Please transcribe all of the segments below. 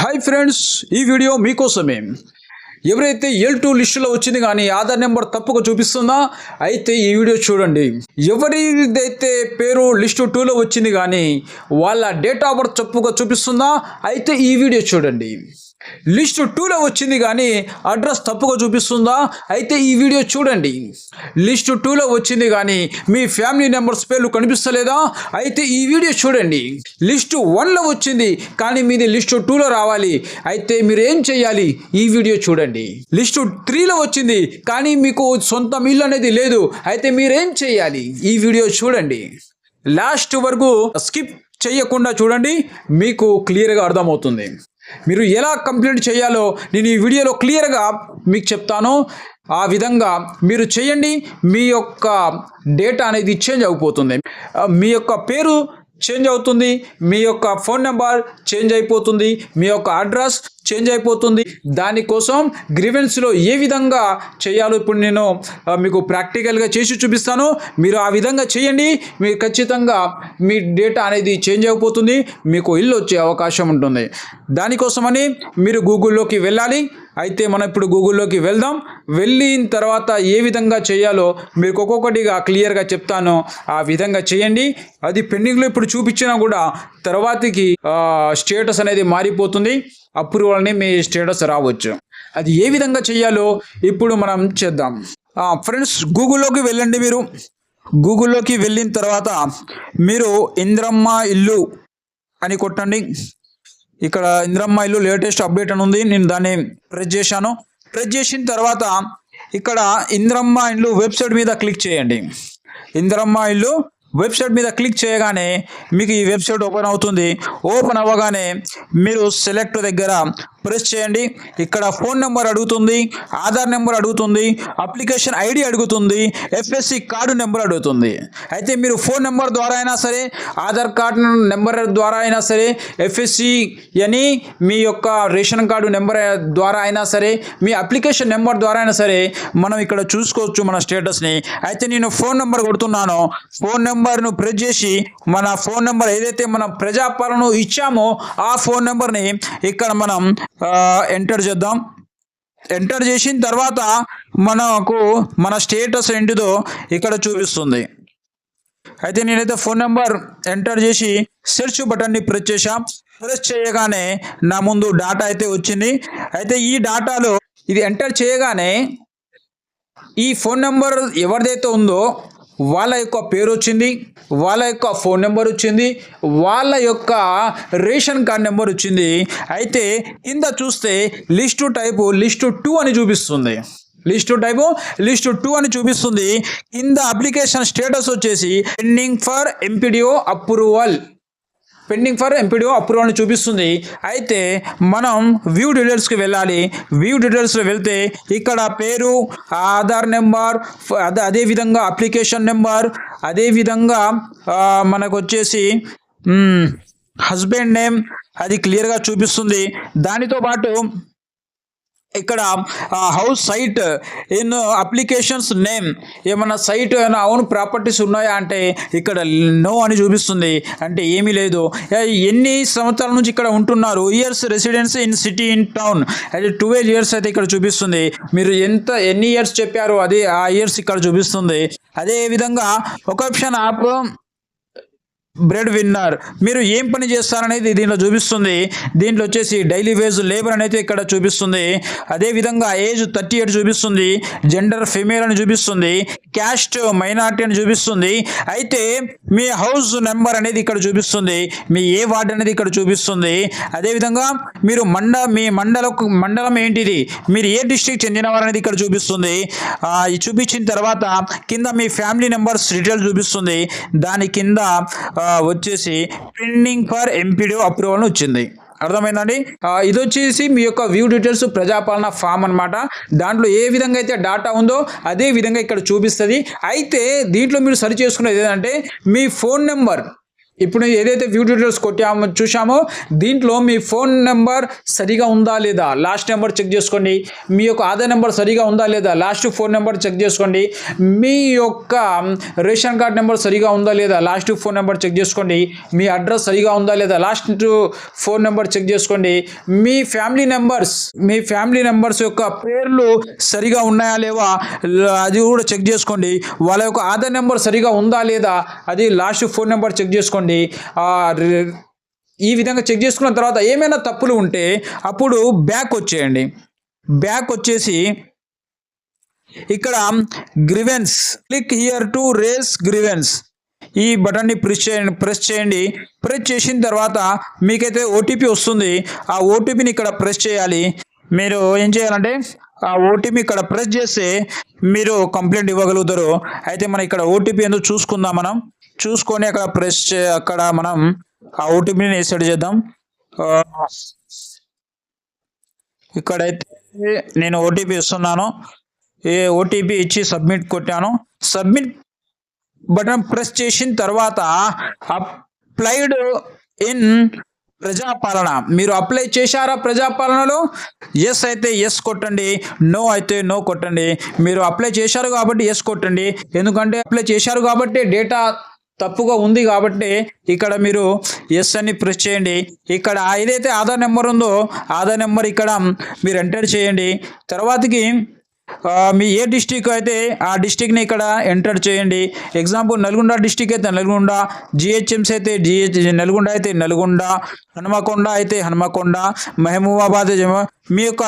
Hi friends, ఈ video మీకోసమే. ఎవరైతే L2 లిస్టులో వచ్చింది కానీ ఆధార్ నెంబర్ తప్పుగా చూపిస్తుందా అయితే ఈ వీడియో చూడండి. ఎవరిదైతే పేరు లిస్టు 2లో వచ్చింది కానీ వాళ్ళ డేట్ ఆఫ్ బర్త్ తప్పుగా చూపిస్తుందా అయితే ఈ వీడియో చూడండి. లిస్టు 2లో వచ్చింది కానీ అడ్రస్ తప్పుగా చూపిస్తుందా అయితే ఈ వీడియో చూడండి. లిస్టు 2లో వచ్చింది కానీ మీ ఫ్యామిలీ మెంబర్స్ పేర్లు కనిపిస్తలేదా అయితే ఈ వీడియో చూడండి. లిస్టు 1లో వచ్చింది కానీ మీది లిస్టు 2లో రావాలి అయితే మీరు ఏం చేయాలి ఈ వీడియో చూడండి. లిస్టు 3లో వచ్చింది కానీ మీకు సొంత ఇల్లు అనేది లేదు అయితే మీరేం చేయాలి ఈ వీడియో చూడండి. లాస్ట్ వరకు స్కిప్ చేయకుండా చూడండి, మీకు క్లియర్గా అర్థమవుతుంది. మీరు ఎలా కంప్లైంట్ చేయాలో నేను ఈ వీడియోలో క్లియర్గా మీకు చెప్తాను. ఆ విధంగా మీరు చేయండి, మీ యొక్క డేటా అనేది చేంజ్ అయిపోతుంది, మీ యొక్క పేరు చేంజ్ అవుతుంది, మీ యొక్క ఫోన్ నెంబర్ చేంజ్ అయిపోతుంది, మీ యొక్క అడ్రస్ చేంజ్ అయిపోతుంది. దానికోసం గ్రీవెన్స్లో ఏ విధంగా చేయాలో ఇప్పుడు నేను మీకు ప్రాక్టికల్గా చేసి చూపిస్తాను. మీరు ఆ విధంగా చేయండి, మీరు ఖచ్చితంగా మీ డేటా అనేది చేంజ్ అయిపోతుంది, మీకు ఇల్లు వచ్చే అవకాశం ఉంటుంది. దానికోసమని మీరు గూగుల్లోకి వెళ్ళాలి. అయితే మనం ఇప్పుడు గూగుల్లోకి వెళ్దాం. వెళ్ళిన తర్వాత ఏ విధంగా చేయాలో మీకు ఒక్కొక్కటిగా క్లియర్గా చెప్తాను. ఆ విధంగా చేయండి. అది పెండింగ్లో ఇప్పుడు చూపించినా కూడా తర్వాతకి స్టేటస్ అనేది మారిపోతుంది, అప్రూవల్ని మీ స్టేటస్ రావచ్చు. అది ఏ విధంగా చేయాలో ఇప్పుడు మనం చేద్దాం. ఫ్రెండ్స్, గూగుల్లోకి వెళ్ళండి. మీరు గూగుల్లోకి వెళ్ళిన తర్వాత మీరు ఇంద్రమ్మ ఇల్లు అని కొట్టండి. ఇక్కడ ఇంద్రమ్మ ఇల్లు లేటెస్ట్ అప్డేట్ అని ఉంది, నేను దాన్ని ప్రెస్ చేశాను. ప్రెస్ చేసిన తర్వాత ఇక్కడ ఇంద్రమ్మ ఇల్లు వెబ్సైట్ మీద క్లిక్ చేయండి. ఇంద్రమ్మ ఇల్లు వెబ్సైట్ మీద క్లిక్ చేయగానే మీకు ఈ వెబ్సైట్ ఓపెన్ అవుతుంది. ఓపెన్ అవ్వగానే మీరు సెలెక్ట్ దగ్గర ప్రెస్ చేయండి. ఇక్కడ ఫోన్ నెంబర్ అడుగుతుంది, ఆధార్ నెంబర్ అడుగుతుంది, అప్లికేషన్ ఐడి అడుగుతుంది, ఎఫ్ఎస్సి కార్డు నెంబర్ అడుగుతుంది. అయితే మీరు ఫోన్ నెంబర్ ద్వారా అయినా సరే, ఆధార్ కార్డు నెంబర్ ద్వారా అయినా సరే, ఎఫ్ఎస్సి అని మీ యొక్క రేషన్ కార్డు నెంబర్ ద్వారా అయినా సరే, మీ అప్లికేషన్ నెంబర్ ద్వారా అయినా సరే మనం ఇక్కడ చూసుకోవచ్చు మన స్టేటస్ని. అయితే నేను ఫోన్ నెంబర్ కొడుతున్నాను. ఫోన్ నెంబర్ను ప్రెస్ చేసి మన ఫోన్ నెంబర్ ఏదైతే మనం ప్రజాపాలన ఇచ్చామో ఆ ఫోన్ నెంబర్ని ఇక్కడ మనం ఎంటర్ చేద్దాం. ఎంటర్ చేసిన తర్వాత మనకు మన స్టేటస్ ఏంటిదో ఇక్కడ చూపిస్తుంది. అయితే నేనైతే ఫోన్ నెంబర్ ఎంటర్ చేసి సెర్చ్ బటన్ని ప్రెస్ చేశాం. ప్రెస్ చేయగానే నా ముందు డాటా అయితే వచ్చింది. అయితే ఈ డాటాలో ఇది ఎంటర్ చేయగానే ఈ ఫోన్ నెంబర్ ఎవరిదైతే ఉందో వాళ్ళ యొక్క పేరు వచ్చింది, వాళ్ళ యొక్క ఫోన్ నెంబర్ వచ్చింది, వాళ్ళ యొక్క రేషన్ కార్డ్ నెంబర్ వచ్చింది. అయితే కింద చూస్తే లిస్టు టైపు లిస్టు 2 అని చూపిస్తుంది. లిస్టు టైపు లిస్టు 2 అని చూపిస్తుంది. కింద అప్లికేషన్ స్టేటస్ వచ్చేసి pending for MPDO approval, pending for MPDO approval అని చూపిస్తుంది. అయితే మనం వ్యూ డీటెయిల్స్కి వెళ్ళాలి. వ్యూ డీటెయిల్స్లో వెళ్తే ఇక్కడ పేరు, ఆధార్ నెంబర్, అదేవిధంగా అప్లికేషన్ నెంబర్, అదేవిధంగా మనకు వచ్చేసి హస్బెండ్ నేమ్ అది క్లియర్గా చూపిస్తుంది. దానితో పాటు ఇక్కడ house site in applications name, ఏమన్నా సైట్ ఏమైనా అవును ప్రాపర్టీస్ ఉన్నాయా అంటే ఇక్కడ నో అని చూపిస్తుంది, అంటే ఏమీ లేదు. ఎన్ని సంవత్సరాల నుంచి ఇక్కడ ఉంటున్నారు, years residence in city in town, అది 12 ఇయర్స్ అయితే ఇక్కడ చూపిస్తుంది. మీరు ఎన్ని ఇయర్స్ చెప్పారో అది ఆ ఇయర్స్ ఇక్కడ చూపిస్తుంది. అదేవిధంగా ఒక ఆప్షన్ ఆప్ బ్రెడ్ విన్నర్, మీరు ఏం పని చేస్తారనేది దీంట్లో చూపిస్తుంది. దీంట్లో వచ్చేసి డైలీ వేజ్ లేబర్ అనేది ఇక్కడ చూపిస్తుంది. అదేవిధంగా ఏజ్ 38 చూపిస్తుంది, జెండర్ ఫీమేల్ అని చూపిస్తుంది, క్యాస్ట్ మైనార్టీ అని చూపిస్తుంది. అయితే మీ హౌస్ నెంబర్ అనేది ఇక్కడ చూపిస్తుంది, మీ ఏ వార్డ్ అనేది ఇక్కడ చూపిస్తుంది. అదేవిధంగా మీరు మీ మండలం ఏంటిది, మీరు ఏ డిస్ట్రిక్ట్ చెందినవారు అనేది ఇక్కడ చూపిస్తుంది. చూపించిన తర్వాత కింద మీ ఫ్యామిలీ నెంబర్స్ డీటెయిల్స్ చూపిస్తుంది. దాని కింద వచ్చేసి పెండింగ్ ఫర్ ఎంపీడీఓ అప్రూవల్ వచ్చింది. అర్థమైందండి. ఇది వచ్చేసి మీ యొక్క వ్యూ డీటెయిల్స్ ప్రజాపాలన ఫామ్ అనమాట. దాంట్లో ఏ విధంగా అయితే డాటా ఉందో అదే విధంగా ఇక్కడ చూపిస్తుంది. అయితే దీంట్లో మీరు సరి చేసుకునేది ఏంటంటే మీ ఫోన్ నెంబర్ ఇప్పుడు ఏదైతే వ్యూ డీటెయిల్స్ చూసామో దీంట్లో మీ ఫోన్ నెంబర్ సరిగా ఉందా లేదా లాస్ట్ నెంబర్ చెక్ చేసుకోండి. మీ యొక్క ఆధార్ నెంబర్ సరిగా ఉందా లేదా లాస్ట్ ఫోన్ నెంబర్ చెక్ చేసుకోండి. మీ యొక్క రేషన్ కార్డ్ నెంబర్ సరిగా ఉందా లేదా లాస్ట్ ఫోన్ నెంబర్ చెక్ చేసుకోండి. మీ అడ్రస్ సరిగా ఉందా లేదా లాస్ట్ ఫోన్ నెంబర్ చెక్ చేసుకోండి. మీ ఫ్యామిలీ మెంబర్స్ యొక్క పేర్లు సరిగా ఉన్నాయా లేవా అది కూడా చెక్ చేసుకోండి. వాళ్ళ యొక్క ఆధార్ నెంబర్ సరిగా ఉందా లేదా అది లాస్ట్ ఫోన్ నెంబర్ చెక్ చేసుకోండి. ఈ విధంగా చెక్ చేసుకున్న తర్వాత ఏమైనా తప్పులు ఉంటే అప్పుడు బ్యాక్ వచ్చేసి ఇక్కడ grievance click here to raise grievance ఈ బటన్ని ప్రెస్ చేయండి. ప్రెస్ చేసిన తర్వాత మీకైతే ఓటీపీ వస్తుంది. ఆ ఓటీపీని ఇక్కడ ప్రెస్ చేయాలి. మీరు ఏం చేయాలంటే ఆ ఓటీపీ ఇక్కడ ప్రెస్ చేస్తే మీరు కంప్లైంట్ ఇవ్వగలుగుతారు. అయితే మనం ఇక్కడ ఓటీపీ ఎందుకు చూసుకుందాం. మనం చూసుకొని అక్కడ మనం ఆ ఓటీపీని సెట్ చేద్దాం. ఇక్కడైతే నేను ఓటీపీ ఇస్తున్నాను. ఓటీపీ ఇచ్చి సబ్మిట్ కొట్టాను. సబ్మిట్ బటన్ ప్రెస్ చేసిన తర్వాత అప్లైడ్ ఇన్ ప్రజాపాలన మీరు అప్లై చేశారా ప్రజాపాలనలో? ఎస్ అయితే ఎస్ కొట్టండి, నో అయితే నో కొట్టండి. మీరు అప్లై చేశారు కాబట్టి ఎస్ కొట్టండి. ఎందుకంటే అప్లై చేశారు కాబట్టి డేటా తప్పుగా ఉంది కాబట్టి ఇక్కడ మీరు ఎస్ అని ప్రెస్ చేయండి. ఇక్కడ ఏదైతే ఆధార్ నెంబర్ ఉందో ఆధార్ నెంబర్ ఇక్కడ మీరు ఎంటర్ చేయండి. తర్వాతకి మీ ఏ డిస్టిక్ అయితే ఆ డిస్టిక్ని ఇక్కడ ఎంటర్ చేయండి. ఎగ్జాంపుల్ నల్గొండ డిస్టిక్ అయితే నల్గొండ, జిహెచ్ఎంసీ అయితే నల్గొండ అయితే నల్గొండ, హనుమకొండ అయితే హనుమకొండ, మహబూబాబాద్ మీ యొక్క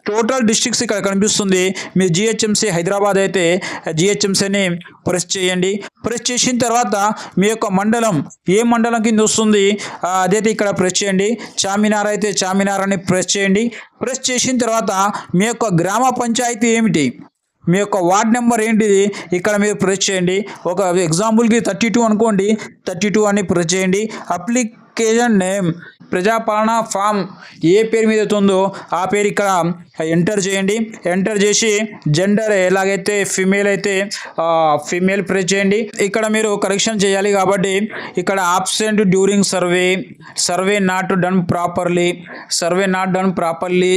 టోటల్ డిస్ట్రిక్ట్స్ ఇక్కడ కనిపిస్తుంది. మీ జిహెచ్ఎంసీ హైదరాబాద్ అయితే జిహెచ్ఎంసీని ప్రెస్ చేయండి. ప్రెస్ చేసిన తర్వాత మీ యొక్క మండలం ఏ మండలం కింద వస్తుంది అదైతే ఇక్కడ ప్రెస్ చేయండి. చామినార్ అయితే చామినార్ అని ప్రెస్ చేయండి. ప్రెస్ చేసిన తర్వాత మీ యొక్క గ్రామ పంచాయతీ ఏమిటి, మీ యొక్క వార్డ్ నెంబర్ ఏంటిది ఇక్కడ మీరు ప్రెస్ చేయండి. ఒక ఎగ్జాంపుల్కి 32 అనుకోండి, 32 అని ప్రెస్ చేయండి. అప్లికేషన్ నేమ్ ప్రజాపాలన ఫామ్ ఏ పేరు మీద ఉందో ఆ పేరు ఇక్కడ ఎంటర్ చేయండి. ఎంటర్ చేసి జెండర్ ఎలాగైతే ఫీమేల్ అయితే ఫీమేల్ ప్రెస్ చేయండి. ఇక్కడ మీరు కరెక్షన్ చేయాలి కాబట్టి ఇక్కడ absent during survey not done properly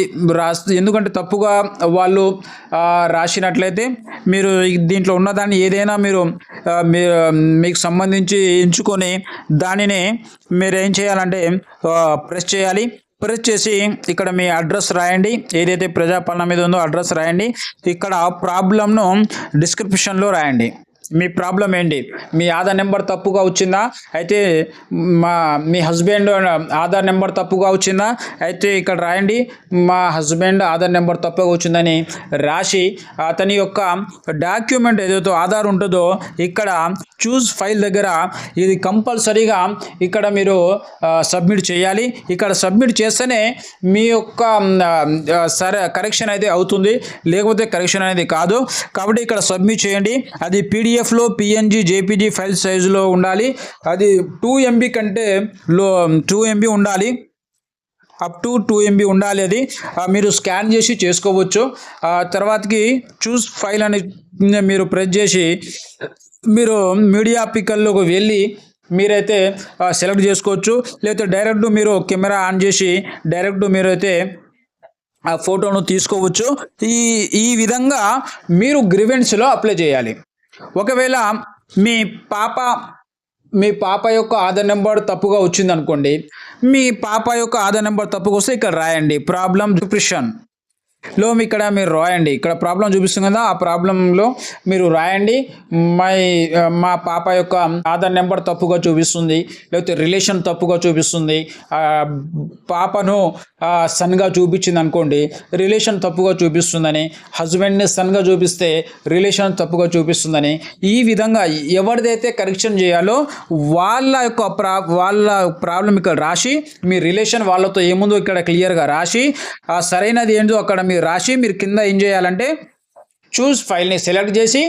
ఎందుకంటే తప్పుగా వాళ్ళు రాసినట్లయితే మీరు దీంట్లో ఉన్నదాన్ని ఏదైనా మీరు మీకు సంబంధించి ఎంచుకొని దానిని మీరు ఏం చేయాలంటే ప్రెస్ చేయాలి. ప్రెస్ చేసి ఇక్కడ మీ అడ్రస్ రాయండి. ఏదైతే ప్రజాపాలన మీద ఉందో అడ్రస్ రాయండి. ఇక్కడ ప్రాబ్లంను డిస్క్రిప్షన్లో రాయండి. మీ ప్రాబ్లం ఏంటి, మీ ఆధార్ నెంబర్ తప్పుగా వచ్చిందా, అయితే మీ హస్బెండ్ ఆధార్ నెంబర్ తప్పుగా వచ్చిందా, అయితే ఇక్కడ రాయండి మా హస్బెండ్ ఆధార్ నెంబర్ తప్పుగా వచ్చిందని రాసి అతని యొక్క డాక్యుమెంట్ ఏదైతే ఆధార్ ఉంటుందో ఇక్కడ చూస్ ఫైల్ దగ్గర ఇది కంపల్సరీగా ఇక్కడ మీరు సబ్మిట్ చేయాలి. ఇక్కడ సబ్మిట్ చేస్తేనే మీ యొక్క కరెక్షన్ అయితే అవుతుంది, లేకపోతే కరెక్షన్ అనేది కాదు. కాబట్టి ఇక్కడ సబ్మిట్ చేయండి. అది పీడిఎఫ్లో పిఎన్జి జేపీజీ ఫైల్ సైజులో ఉండాలి. అది 2 MB కంటే 2 MB ఉండాలి. అప్ టు 2 MB ఉండాలి. అది మీరు స్కాన్ చేసి చేసుకోవచ్చు. తర్వాతకి చూస్ ఫైల్ అని మీరు ప్రెస్ చేసి మీరు మీడియా పికల్లోకి వెళ్ళి మీరైతే సెలెక్ట్ చేసుకోవచ్చు. లేకపోతే డైరెక్ట్ మీరు కెమెరా ఆన్ చేసి డైరెక్ట్ మీరైతే ఆ ఫోటోను తీసుకోవచ్చు. ఈ విధంగా మీరు గ్రీవెన్స్లో అప్లై చేయాలి. ఒకవేళ మీ పాప యొక్క ఆధార్ నెంబర్ తప్పుగా వచ్చింది అనుకోండి, మీ పాప యొక్క ఆధార్ నెంబర్ తప్పుగా వస్తే ఇక్కడ రాయండి ప్రాబ్లం డిస్క్రిప్షన్లో ఇక్కడ మీరు రాయండి. ఇక్కడ ప్రాబ్లం చూపిస్తుంది కదా, ఆ ప్రాబ్లంలో మీరు రాయండి మా పాప యొక్క ఆధార్ నెంబర్ తప్పుగా చూపిస్తుంది, లేకపోతే రిలేషన్ తప్పుగా చూపిస్తుంది. పాపను సన్గా చూపించింది అనుకోండి, రిలేషన్ తప్పుగా చూపిస్తుందని, హస్బెండ్ని సన్గా చూపిస్తే రిలేషన్ తప్పుగా చూపిస్తుందని. ఈ విధంగా ఎవరిదైతే కరెక్షన్ చేయాలో వాళ్ళ ప్రాబ్లం ఇక్కడ రాసి మీ రిలేషన్ వాళ్ళతో ఏముందో ఇక్కడ క్లియర్గా రాసి సరైనది ఏంటో అక్కడ మీరు రాసి మీరు కింద ఏం చేయాలంటే చూస్ ఫైల్ని సెలెక్ట్ చేసి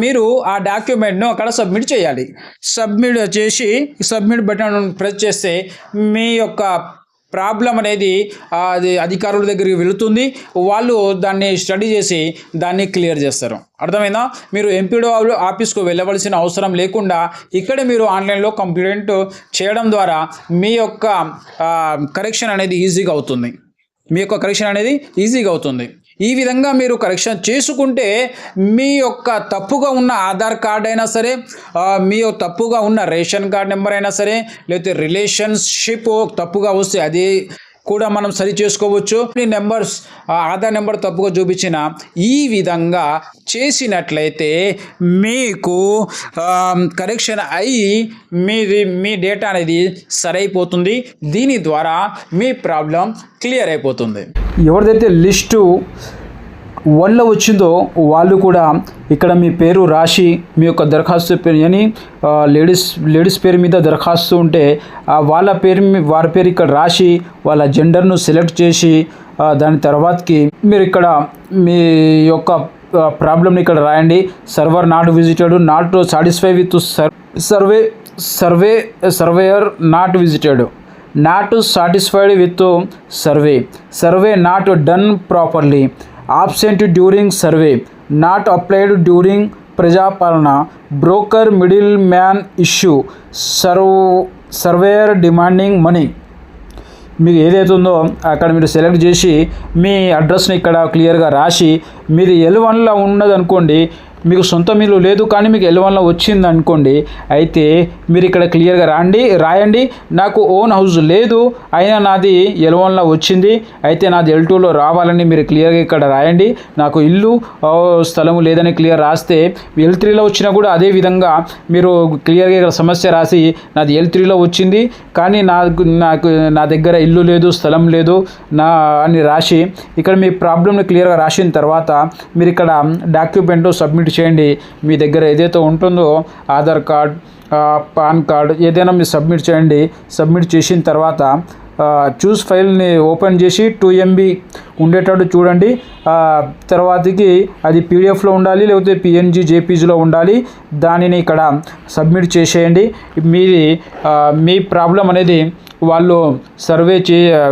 మీరు ఆ డాక్యుమెంట్ను అక్కడ సబ్మిట్ చేయాలి. సబ్మిట్ చేసి సబ్మిట్ బటన్ ప్రెస్ చేస్తే మీ యొక్క ప్రాబ్లం అనేది అది అధికారుల దగ్గరికి వెళుతుంది. వాళ్ళు దాన్ని స్టడీ చేసి దాన్ని క్లియర్ చేస్తారు. అర్థమైందా? మీరు ఎంపీడో ఆఫీస్కు వెళ్ళవలసిన అవసరం లేకుండా ఇక్కడే మీరు ఆన్లైన్లో కంప్లైంట్ చేయడం ద్వారా మీ యొక్క కరెక్షన్ అనేది ఈజీగా అవుతుంది. ఈ విధంగా మీరు కరెక్షన్ చేసుకుంటే మీ యొక్క తప్పుగా ఉన్న ఆధార్ కార్డ్ అయినా సరే, మీ తప్పుగా ఉన్న రేషన్ కార్డ్ నెంబర్ అయినా సరే, లేకపోతే రిలేషన్షిప్ తప్పుగా వస్తే అది కూడా మనం సరి చేసుకోవచ్చు. నెంబర్స్ ఆధార్ నెంబర్ తప్పుగా చూపించిన ఈ విధంగా చేసినట్లయితే మీకు కరెక్షన్ అయ్యి మీ డేటా అనేది సరైపోతుంది. దీని ద్వారా మీ ప్రాబ్లం క్లియర్ అయిపోతుంది. ఎవరిదైతే లిస్టు 1లో వచ్చిందో వాళ్ళు కూడా ఇక్కడ మీ పేరు రాసి మీ యొక్క దరఖాస్తు పేరు అని లేడీస్ పేరు మీద దరఖాస్తు ఉంటే వారి పేరు ఇక్కడ రాసి వాళ్ళ జెండర్ను సెలెక్ట్ చేసి దాని తర్వాతకి మీరు ఇక్కడ మీ యొక్క ప్రాబ్లమ్ని ఇక్కడ రాయండి. Server not visited, not satisfy with surveyor not visited, not satisfied with survey not done properly, absent during survey, not applied during Prajapalana, broker middle man issue, surveyor demanding money. మీకు ఏదైతే ఉందో అక్కడ మీరు సెలెక్ట్ చేసి మీ అడ్రస్ని ఇక్కడ క్లియర్గా రాసి, మీది L1లో ఉన్నదనుకోండి, మీకు సొంత ఇల్లు లేదు కానీ మీకు L1లో వచ్చింది అనుకోండి, అయితే మీరు ఇక్కడ క్లియర్గా రాయండి నాకు ఓన్ హౌస్ లేదు అయినా నాది L1లో వచ్చింది, అయితే నాది L2లో రావాలని మీరు క్లియర్గా ఇక్కడ రాయండి. నాకు ఇల్లు స్థలము లేదని క్లియర్ రాస్తే L3లో వచ్చినా కూడా అదే విధంగా మీరు క్లియర్గా ఇక్కడ సమస్య రాసి నాది L3లో వచ్చింది కానీ నా దగ్గర ఇల్లు లేదు, స్థలం లేదు అని రాసి ఇక్కడ మీ ప్రాబ్లమ్ని క్లియర్గా రాసిన తర్వాత మీరు ఇక్కడ డాక్యుమెంట్ సబ్మిట్ చేయండి. మీ దగ్గర ఏదైతే ఉంటుందో ఆధార్ కార్డ్, పాన్ కార్డ్ ఏదైనా మీరు సబ్మిట్ చేయండి. సబ్మిట్ చేసిన తర్వాత చూస్ ఫైల్ని ఓపెన్ చేసి 2 MB ఉండేటట్టు చూడండి. తర్వాతకి అది పీడిఎఫ్లో ఉండాలి, లేకపోతే PNG JPGలో ఉండాలి. దానిని ఇక్కడ సబ్మిట్ చేసేయండి. మీ ప్రాబ్లం అనేది వాళ్ళు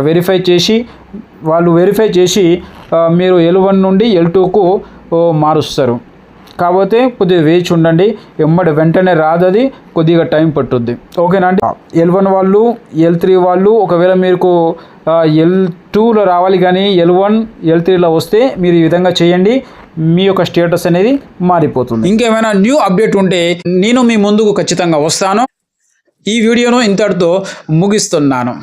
వెరిఫై చేసి మీరు L1 నుండి L2కు మారుస్తారు. కాకపోతే కొద్దిగా వేచి ఉండండి, వెంటనే రాదు, అది కొద్దిగా టైం పట్టుద్ది. ఓకేనా అండి? L1 వాళ్ళు, L3 వాళ్ళు ఒకవేళ మీకు L2లో రావాలి కానీ L1 L3లో వస్తే మీరు ఈ విధంగా చేయండి. మీ యొక్క స్టేటస్ అనేది మారిపోతుంది. ఇంకేమైనా న్యూ అప్డేట్ ఉంటే నేను మీ ముందుకు ఖచ్చితంగా వస్తాను. ఈ వీడియోను ఇంతటితో ముగిస్తున్నాను.